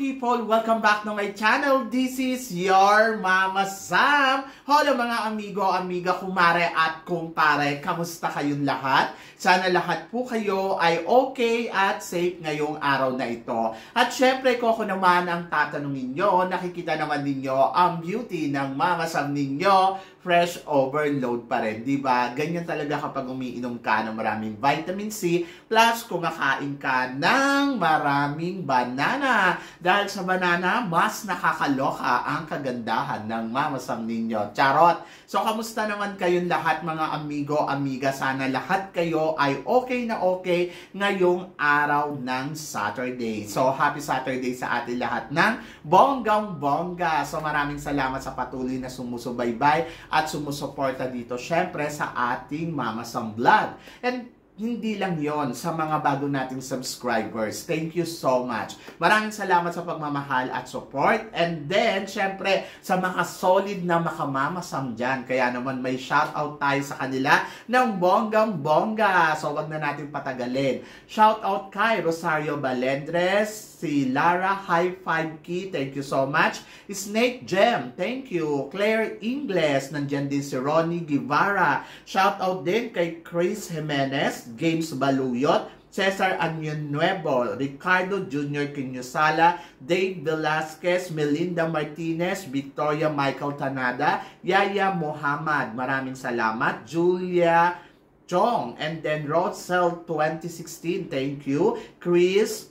people! Welcome back to my channel. This is your Mama Sam. Hello mga amigo, amiga, kumare at kumpare. Kamusta kayong lahat? Sana lahat po kayo ay okay at safe ngayong araw na ito. At syempre, kung ako naman ang tatanungin nyo, nakikita naman ninyo ang beauty ng Mama Sam ninyo. Fresh overload pa rin, di ba? Ganyan talaga kapag umiinom ka ng maraming vitamin C plus kumakain ka ng maraming banana. Dahil sa banana, mas nakakaloka ang kagandahan ng Mama Sam ninyo. Charot! So, kamusta naman kayong lahat mga amigo, amiga? Sana lahat kayo ay okay na okay ngayong araw ng Saturday. So, happy Saturday sa atin lahat ng bonggang-bongga. So, maraming salamat sa patuloy na sumusubaybay at sumusuporta dito, syempre, sa ating Mama Sam Vlog. And hindi lang yon, sa mga bago nating subscribers. Thank you so much. Maraming salamat sa pagmamahal at support. And then, syempre, sa mga solid na makamama Sam dyan. Kaya naman may shoutout tayo sa kanila ng bonggang-bongga. So, wag na natin patagalin. Shoutout kay Rosario Balendres, si Lara High 5K, thank you so much. Snake Gem, thank you. Claire Ingles, nandyan din si Ronnie Guevara. Shoutout din kay Chris Jimenez, Games Baluyot, Cesar Anion Nuevo, Ricardo Jr. Quiñosala, Dave Velasquez, Melinda Martinez, Victoria Michael Tanada, Yaya Muhammad, maraming salamat. Julia Chong, and then Rosel 2016, thank you. Chris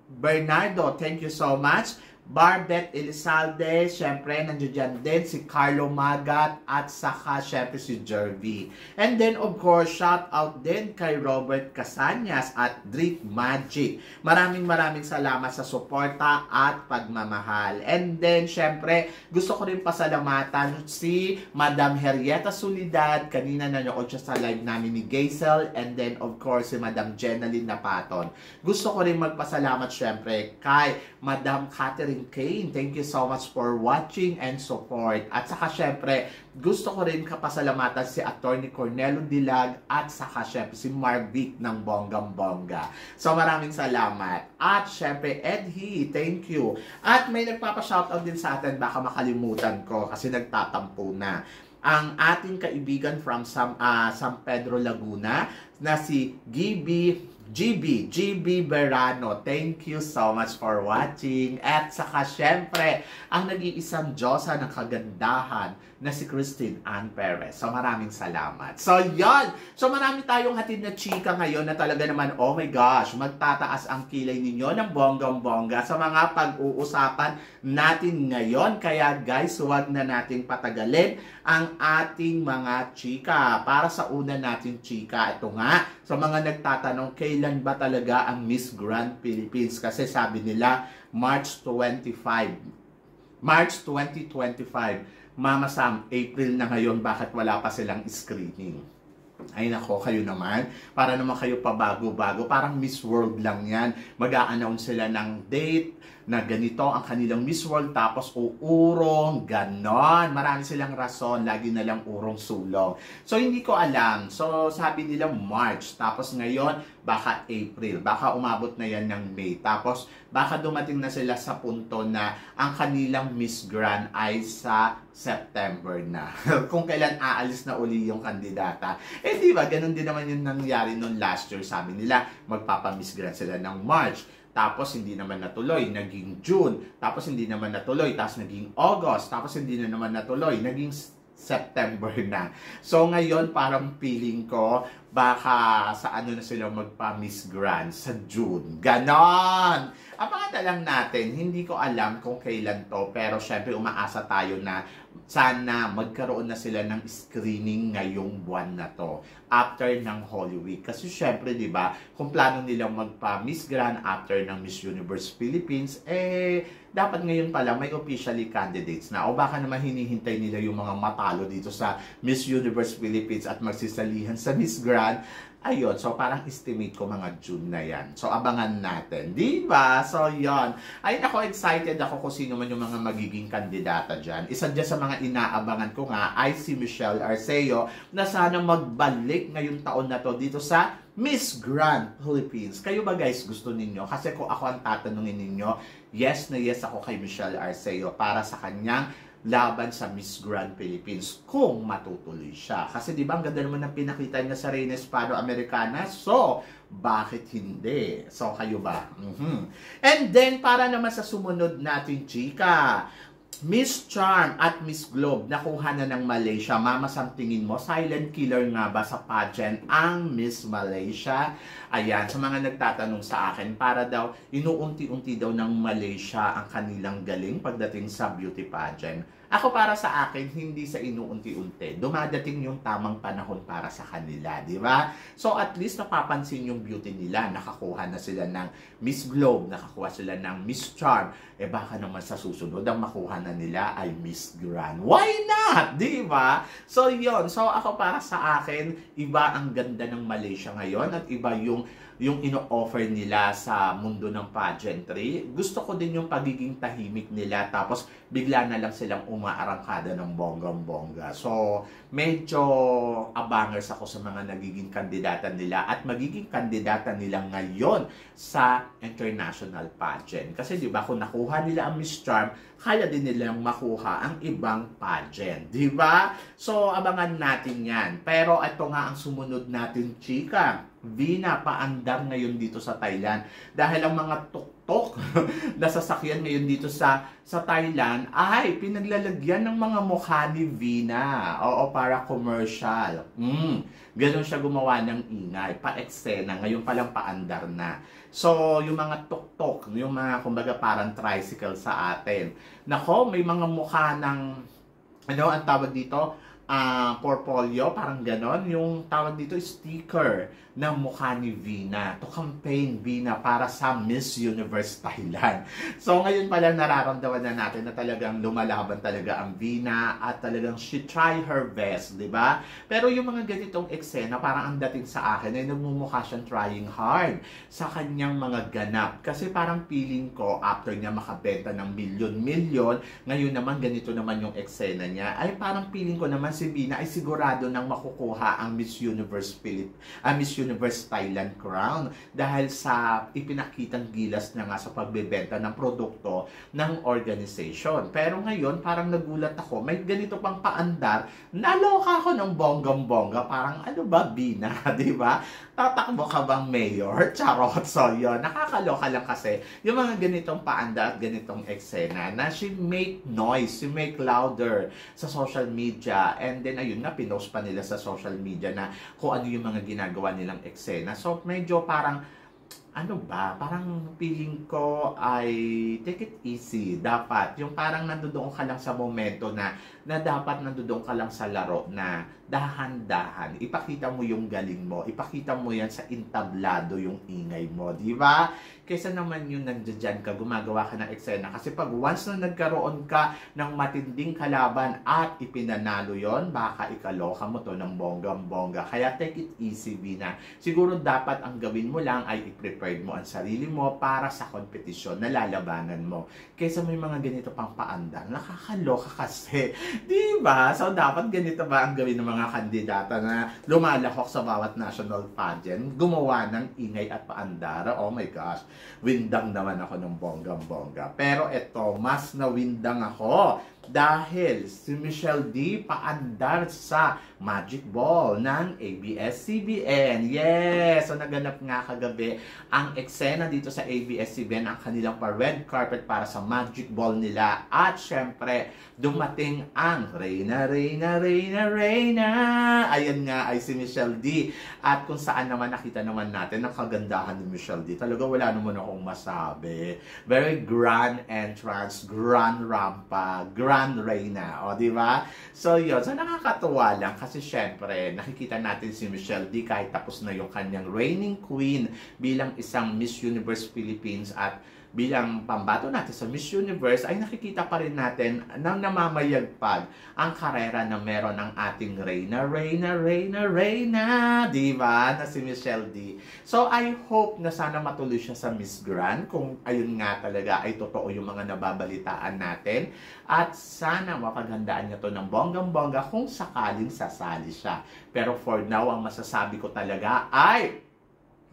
Bernardo, thank you so much. Barbet Elizalde, syempre nandiyan din si Carlo Magat at saka syempre si Jervy. And then of course, shout out din kay Robert Casanyas at Drip Magic. Maraming salamat sa suporta at pagmamahal. And then syempre, gusto ko rin pasalamatan si Madam Henrietta Solidad. Kanina nanood siya sa live namin ni Gaisel. And then of course, si Madam Jenaline Napaton. Gusto ko rin magpasalamat syempre kay Madam Catherine Kane, thank you so much for watching and support. At saka syempre, gusto ko rin kapasalamatan si Attorney Cornelo Dilag at saka syempre si Marvic ng bonggang-bongga. So maraming salamat. At syempre, Edhi, thank you. At may nagpapa-shoutout din sa atin, baka makalimutan ko kasi nagtatampo na. Ang ating kaibigan from San Pedro, Laguna na si GB Berano. Thank you so much for watching. At saka syempre, ang nag-iisang Diyosa ng kagandahan na si Christine Ann Perez. So maraming salamat. So yon. So marami tayong hatid na chika ngayon na talaga naman, oh my gosh, magtataas ang kilay ninyo ng bonggang-bongga sa mga pag-uusapan natin ngayon. Kaya guys, huwag na nating patagalin ang ating mga chika. Para sa una natin chika, ito nga, sa mga nagtatanong, kailan ba talaga ang Miss Grand Philippines? Kasi sabi nila, March 2025. Mama Sam, April na ngayon, bakit wala pa silang screening? Ay nako, kayo naman. Para naman kayo pabago-bago. Parang Miss World lang yan. Mag-a-announce sila ng date na ganito ang kanilang Miss World, tapos uurong, ganon. Marami silang rason, lagi na lang urong sulong. So, hindi ko alam. So, sabi nila March, tapos ngayon, baka April, baka umabot na yan ng May. Tapos, baka dumating na sila sa punto na ang kanilang Miss Grand ay sa September na. Kung kailan aalis na uli yung kandidata. Eh, di ba? Ganon din naman yung nangyari noon last year. Sabi nila, magpapa-Miss Grand sila ng March. Tapos hindi naman natuloy, naging June. Tapos hindi naman natuloy, tapos naging August. Tapos hindi na naman natuloy, naging September na. So ngayon parang feeling ko baka sa ano na sila magpa-Miss Grand sa June. Ganon! Abangan na lang natin. Hindi ko alam kung kailan to, pero syempre umaasa tayo na sana magkaroon na sila ng screening ngayong buwan na to after ng Holy Week. Kasi syempre, di ba, kung plano nilang magpa-Miss Grand after ng Miss Universe Philippines, dapat ngayon pala may officially candidates na. O baka naman hinihintay nila yung mga matalo dito sa Miss Universe Philippines at magsisalihan sa Miss Grand. Ayun, so parang estimate ko mga June na yan. So abangan natin, di ba? So yon. Ay ako, excited ako kung sino man yung mga magiging kandidata dyan. Isa dyan sa mga inaabangan ko nga ay si Michelle Arceo na sana magbalik ngayong taon na to dito sa Miss Grand Philippines. Kayo ba guys gusto ninyo? Kasi kung ako ang tatanungin ninyo, yes na yes ako kay Michelle Arceo para sa kanyang laban sa Miss Grand Philippines kung matutuloy siya. Kasi di ba ang ganda naman ng pinakita niya sa Reina Hispano-Americana, so bakit hindi? So kayo ba? And then para naman sa sumunod natin, chika, Miss Charm at Miss Globe nakuha na ng Malaysia. Mama, sa tingin mo, silent killer nga ba sa pageant ang Miss Malaysia? Ayan, sa mga nagtatanong sa akin, para daw inuunti-unti daw ng Malaysia ang kanilang galing pagdating sa beauty pageant. Ako para sa akin, hindi sa inuunti-unti. Dumadating yung tamang panahon para sa kanila, di ba? So at least napapansin yung beauty nila. Nakakuha na sila ng Miss Globe, nakakuha sila ng Miss Charm. Eh baka naman sa susunod, ang makuha na nila ay Miss Grand. Why not? Di ba? So yon. So ako para sa akin, iba ang ganda ng Malaysia ngayon at iba yung ino-offer nila sa mundo ng pageantry. Gusto ko din yung pagiging tahimik nila tapos bigla na lang silang umaarangkada ng bonggang-bongga. So, medyo abangers ako sa mga nagiging kandidata nila at magiging kandidata nila ngayon sa international pageant. Kasi di ba kung nakuha nila ang Miss Charm, kaya din nilang makuha ang ibang pageant. Di ba? So, abangan natin yan. Pero ito nga ang sumunod natin, chika. Vina, paandar ngayon dito sa Thailand. Dahil ang mga tuktok na sasakyan ngayon dito sa Thailand ay pinaglalagyan ng mga mukha ni Vina. Oo, para commercial. Ganon siya gumawa ng ingay. Pa-eksena. Ngayon palang paandar na. So, yung mga tuktok, yung mga kumbaga parang tricycle sa atin. Nako, may mga mukha ng, ano ang tawag dito? Portfolio, parang ganon. Yung tawag dito, sticker ng mukha ni Vina to campaign Vina para sa Miss Universe Thailand. So ngayon pala nararamdaman na natin na talagang lumalaban talaga ang Vina at talagang she try her best, di ba? Pero yung mga ganitong eksena, parang ang dating sa akin ay nagmumukha siyang trying hard sa kanyang mga ganap. Kasi parang feeling ko after niya makabenta ng milyon-milyon, ngayon naman ganito naman yung eksena niya, ay parang feeling ko naman si Vina ay sigurado nang makukuha ang Miss Universe Universe Thailand crown dahil sa ipinakitang gilas na nga sa pagbebenta ng produkto ng organization. Pero ngayon, parang nagulat ako, may ganito pang paandar, naloka ako ng bonggang-bongga, parang ano ba, Vina, di ba? Tatakbo ka bang mayor? Charot. So yun, nakakaloka lang kasi yung mga ganitong paandar at ganitong eksena na she make noise, she make louder sa social media, and then ayun nga, pinost pa nila sa social media na kung ano yung mga ginagawa nilang eksena. So, medyo parang, ano ba, parang feeling ko ay take it easy. Dapat, yung parang nandoon ka lang sa momento na dapat nandoon ka lang sa laro na dahan-dahan. Ipakita mo yung galing mo. Ipakita mo yan sa entablado yung ingay mo. Di ba? Kaysa naman yung nandiyan ka, gumagawa ka ng eksena. Kasi pag once na nagkaroon ka ng matinding kalaban at ipinanalo yon, baka ikaloka mo to ng bonggang-bongga. Kaya take it easy, Vina. Siguro dapat ang gawin mo lang ay i-prepared mo ang sarili mo para sa kompetisyon na lalabanan mo. Kaysa may mga ganito pang paandar, nakakaloka kasi. Di ba? So, dapat ganito ba ang gawin ng mga kandidata na lumalahok sa bawat national pageant, gumawa ng ingay at paandar? Oh my gosh, windang naman ako ng bonggang-bongga. Pero eto, mas na windang ako dahil si Michelle D paandar sa Magic Ball ng ABS-CBN. Yes! So naganap nga kagabi ang eksena dito sa ABS-CBN, ang kanilang pa-red carpet para sa Magic Ball nila. At syempre, dumating ang Reyna. Ayan nga ay si Michelle D. At kung saan naman nakita naman natin ang kagandahan ni Michelle D. Talaga wala naman akong masabi. Very grand entrance, grand rampa, grand Reyna. O, di ba? So, yun. So, nakakatuwa lang kasi syempre, nakikita natin si Michelle D kahit tapos na yung kanyang reigning queen bilang isang Miss Universe Philippines at bilang pambato natin sa Miss Universe, ay nakikita pa rin natin nang namamayagpag ang karera na meron ng ating Reyna, di ba? Na si Michelle D. So, I hope na sana matuloy siya sa Miss Grand kung ayun nga talaga ay totoo yung mga nababalitaan natin. At sana mapaghandaan niya to ng bonggang-bongga kung sakaling sasali siya. Pero for now, ang masasabi ko talaga ay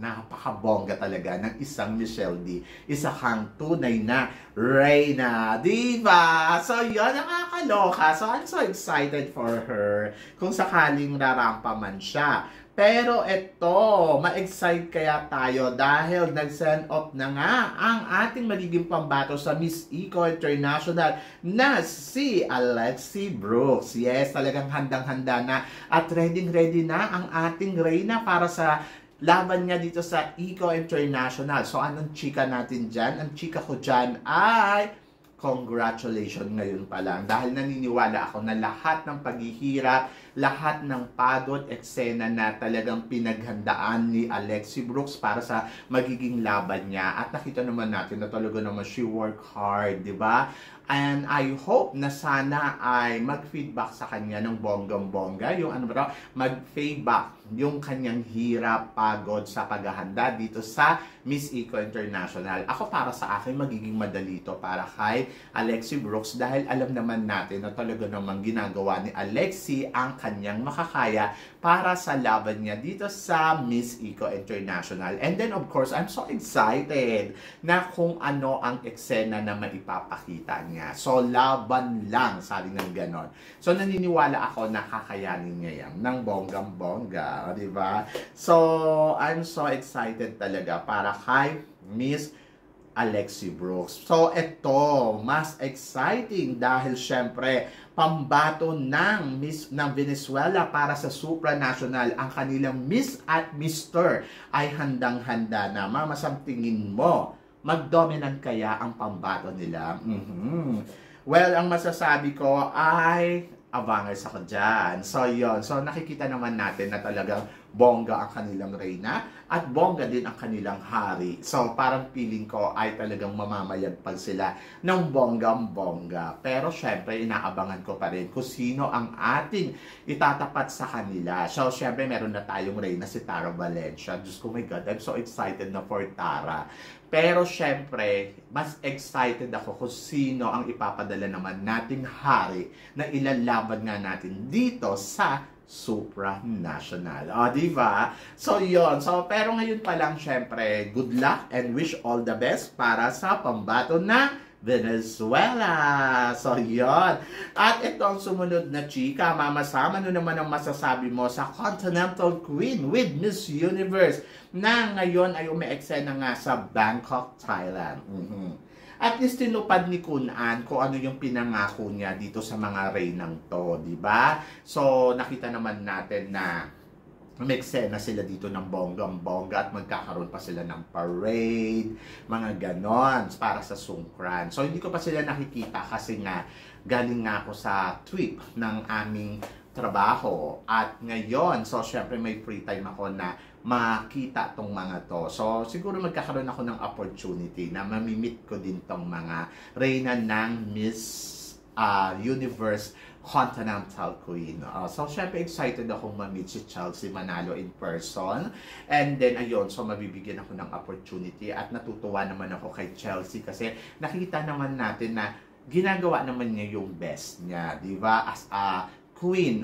napakabongga talaga ng isang Michelle D. Isa kang tunay na reyna, diba? So, yun, nakakaloka. So, I'm so excited for her kung sakaling rarampa man siya. Pero ito, ma-excite kaya tayo dahil nag-send off na nga ang ating magiging pambato sa Miss Eco International na si Alexi Brooks. Yes, talagang handang-handa na at ready-ready na ang ating reyna para sa laban niya dito sa Eco International. So, anong chika natin dyan? Ang chika ko dyan ay congratulations ngayon pa lang. Dahil naniniwala ako na lahat ng paghihirap, lahat ng pagod, eksena na talagang pinaghandaan ni Alexi Brooks para sa magiging laban niya. At nakita naman natin na talaga naman she work hard, di ba? And I hope na sana ay mag-feedback sa kanya ng bonggang-bongga. Yung ano ba, mag-feedback yung kanyang hirap, pagod sa paghahanda dito sa Miss Eco International. Ako para sa akin, magiging madali ito para kay Alexi Brooks dahil alam naman natin na talaga namang ginagawa ni Alexi ang kanyang makakaya para sa laban niya dito sa Miss Eco International. And then of course, I'm so excited na kung ano ang eksena na maipapakita niya. So, laban lang, sabi ng ganon. So, naniniwala ako na kakayanin niya yan ng bonggang-bongga, di ba? So, I'm so excited talaga para kay Miss Alexi Brooks. So, ito, mas exciting dahil syempre, pambato ng Venezuela para sa supranational ang kanilang Miss at Mr. ay handang-handa na. Mama, Sam, tingin mo, mag-dominant kaya ang pambato nila? Well, ang masasabi ko ay abangers ako dyan. So, yun. So, nakikita naman natin na talagang bongga ang kanilang reyna at bongga din ang kanilang hari. So, parang feeling ko ay talagang mamamayagpag sila ng bonggang-bongga. Pero, syempre, inaabangan ko pa rin kung sino ang ating itatapat sa kanila. So, syempre, meron na tayong reyna si Tara Valencia. Diyos ko, my God, I'm so excited na for Tara. Pero, syempre, mas excited ako kung sino ang ipapadala naman nating hari na ilalaban nga natin dito sa supranational. O, diba? So, yun. So, pero ngayon pa lang, syempre, good luck and wish all the best para sa pambato na Venezuela. So, yun. At ito ang sumunod na chika. Mama Sam, ano naman ang masasabi mo sa Continental Queen with Miss Universe na ngayon ay ume-eksena nga sa Bangkok, Thailand. At least tinupad ni Kun An kung ano yung pinangako niya dito sa mga reynang to, di ba? So, nakita naman natin na may eksena sila dito ng bonggang-bongga at magkakaroon pa sila ng parade, mga ganon, para sa Songkran. So, hindi ko pa sila nakikita kasi nga galing nga ako sa trip ng aming trabaho. At ngayon, so syempre may free time ako na makita tong mga to. So, siguro magkakaroon ako ng opportunity na mamimit ko din tong mga reyna ng Miss Universe Continental Queen. So, syempre excited akong ma-meet si Chelsea Manalo in person. And then, ayun, so mabibigyan ako ng opportunity at natutuwa naman ako kay Chelsea kasi nakita naman natin na ginagawa naman niya yung best niya, di ba? As a queen,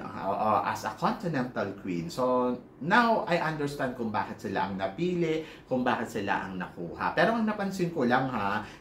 as a continental queen. So, now, I understand kung bakit sila ang napili, kung bakit sila ang nakuha. Pero ang napansin ko lang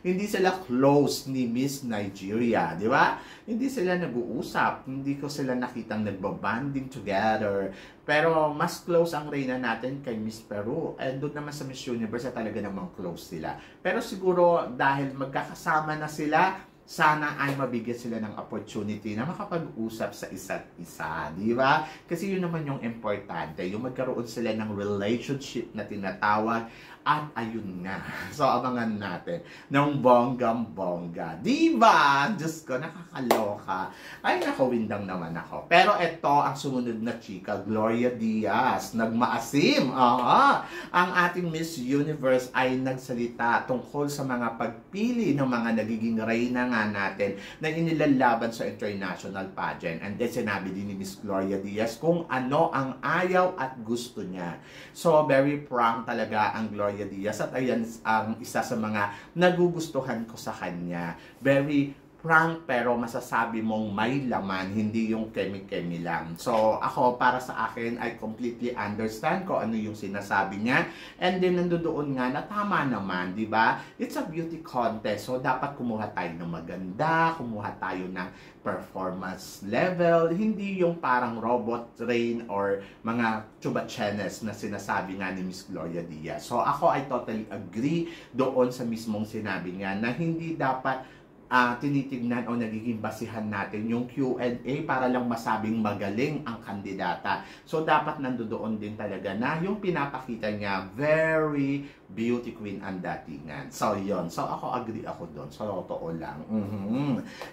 hindi sila close ni Miss Nigeria, di ba? Hindi sila nag-uusap, hindi ko sila nakitang nagbabanding together. Pero mas close ang reyna natin kay Miss Peru. And doon naman sa Miss Universe, talaga namang close sila. Pero siguro, dahil magkakasama na sila, sana ay mabigyan sila ng opportunity na makapag-usap sa isa't isa, di ba? Kasi yun naman yung importante, yung magkaroon sila ng relationship na tinatawag at ayun nga. So, abangan natin ng bonggang-bongga. Di ba? Diyos ko, nakakaloka. Ay, nakawindang naman ako. Pero ito ang sumunod na chika, Gloria Diaz. Nagmaasim. Ang ating Miss Universe ay nagsalita tungkol sa mga pagpili ng mga nagiging reyna nga natin na inilalaban sa international pageant. And then sinabi din ni Miss Gloria Diaz kung ano ang ayaw at gusto niya. So, very frank talaga ang Gloria Diaz at ayan ang isa sa mga nagugustuhan ko sa kanya. Very prank pero masasabi mong may laman, hindi yung kemi-kemi lang. So, ako para sa akin, I completely understand ko ano yung sinasabi niya. And then, nandoon nga na tama naman, di ba? It's a beauty contest. So, dapat kumuha tayo ng maganda, kumuha tayo ng performance level, hindi yung parang robot train or mga chubachenes na sinasabi nga ni Miss Gloria Diaz. So, ako I totally agree doon sa mismong sinabi niya na hindi dapat tinitignan o nagiging basihan natin yung Q&A para lang masabing magaling ang kandidata. So, dapat nandoon din talaga na yung pinapakita niya, very beauty queen ang datingan. So, yon. So, ako agree ako doon. So, totoo lang.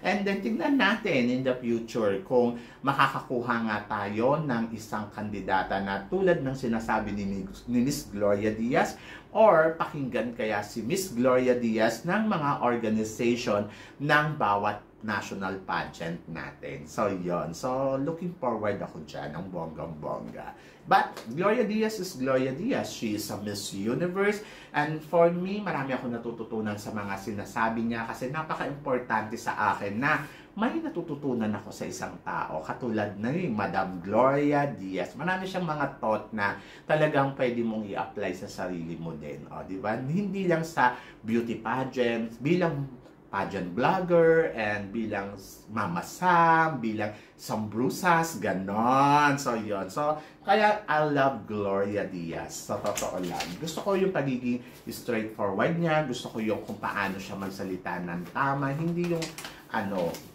And then, tignan natin in the future kung makakakuha nga tayo ng isang kandidata na tulad ng sinasabi ni Miss Gloria Diaz or pakinggan kaya si Miss Gloria Diaz ng mga organization ng bawat national pageant natin. So, yon. So, looking forward ako dyan ng bonggang-bongga. But, Gloria Diaz is Gloria Diaz. She is a Miss Universe. And for me, marami ako natututunan sa mga sinasabi niya kasi napaka-importante sa akin na may natututunan ako sa isang tao. Katulad na ni Madam Gloria Diaz. Marami siyang mga thought na talagang pwede mong i-apply sa sarili mo din. O, di ba? Hindi lang sa beauty pageants, bilang pageant vlogger, and bilang Mama Sam, bilang Sambrusas, ganon. So, yun. So, kaya I love Gloria Diaz. Sa totoo lang. Gusto ko yung pagiging straightforward niya. Gusto ko yung kung paano siya magsalita ng tama. Hindi yung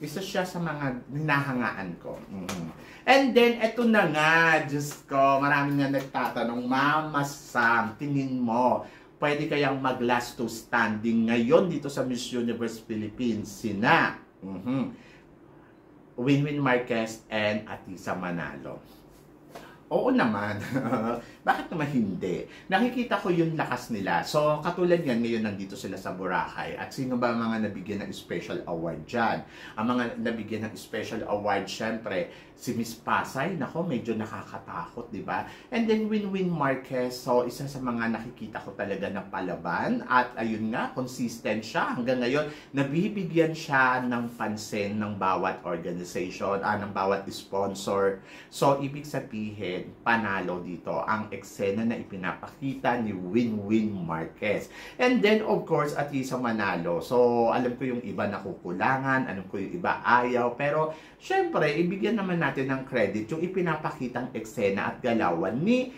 isa siya sa mga hinahangaan ko. And then, eto na nga, Diyos ko, marami nga nagtatanong, Mama Sam, tingin mo, pwede kayang mag-last to standing ngayon dito sa Miss Universe Philippines? Sina Winwin Marquez and Atisa Manalo. Oo naman. Bakit naman hindi? Nakikita ko yung lakas nila. So, katulad yan, ngayon nandito sila sa Boracay. At sino ba mga nabigyan ng special award dyan? Ang mga nabigyan ng special award, syempre, si Miss Pasay, nako, medyo nakakatakot, di ba? And then, Winwin Marquez, so, isa sa mga nakikita ko talaga na palaban. At ayun nga, consistent siya. Hanggang ngayon, nabibigyan siya ng pansin ng bawat organization, ng bawat sponsor. So, ibig sabihin, panalo dito ang eksena na ipinapakita ni Winwin Marquez. And then, of course, Atisa Manalo. So, alam ko yung iba nakukulangan, alam ko yung iba ayaw, pero, syempre, ibigyan naman natin ng credit yung ipinapakitang eksena at galawan ni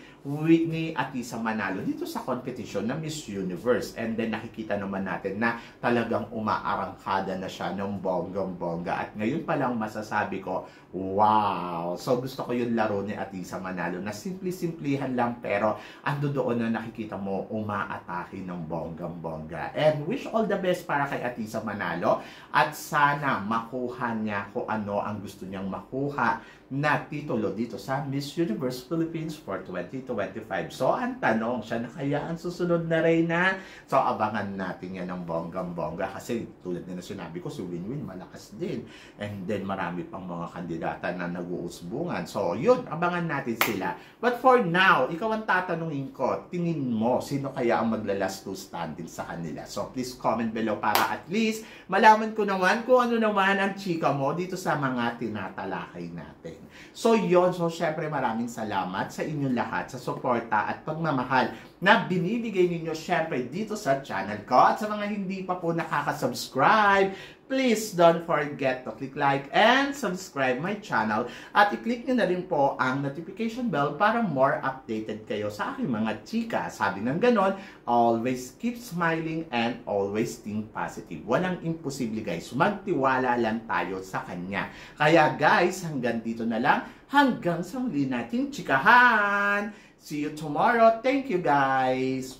Atisa Manalo dito sa competition na Miss Universe. And then, nakikita naman natin na talagang umaarangkada na siya ng bonggang-bongga. At ngayon pa lang masasabi ko, wow! So, gusto ko yung laro ni Atisa Manalo na simple-simplihan lang pero ando doon na nakikita mo umaatake ng bonggang-bongga. And wish all the best para kay Atisa Manalo at sana makuha niya kung ano ang gusto niyang makuha na titulo dito sa Miss Universe Philippines for 2025. So, ang tanong, siya na kaya ang susunod na reyna? So, abangan natin yan ng bonggang-bongga kasi tulad na sinabi ko, si Winwin malakas din. And then, marami pang mga kandidata na nag-uusbungan. So, yun, abangan natin sila. But for now, ikaw ang tatanungin ko, tingin mo, sino kaya ang maglalast to standing sa kanila? So, please comment below para at least malaman ko naman kung ano naman ang chika mo dito sa mga tinatalakay natin. So yun, so syempre maraming salamat sa inyong lahat sa suporta at pagmamahal na binibigay ninyo syempre dito sa channel ko. At sa mga hindi pa po nakaka-subscribe, please don't forget to click like and subscribe my channel. At i-click nyo na rin po ang notification bell para more updated kayo sa aking mga chika. Sabi ng ganon, always keep smiling and always think positive. Walang imposible guys. Magtiwala lang tayo sa kanya. Kaya guys, hanggang dito na lang. Hanggang sa muli nating chikahan. See you tomorrow. Thank you guys.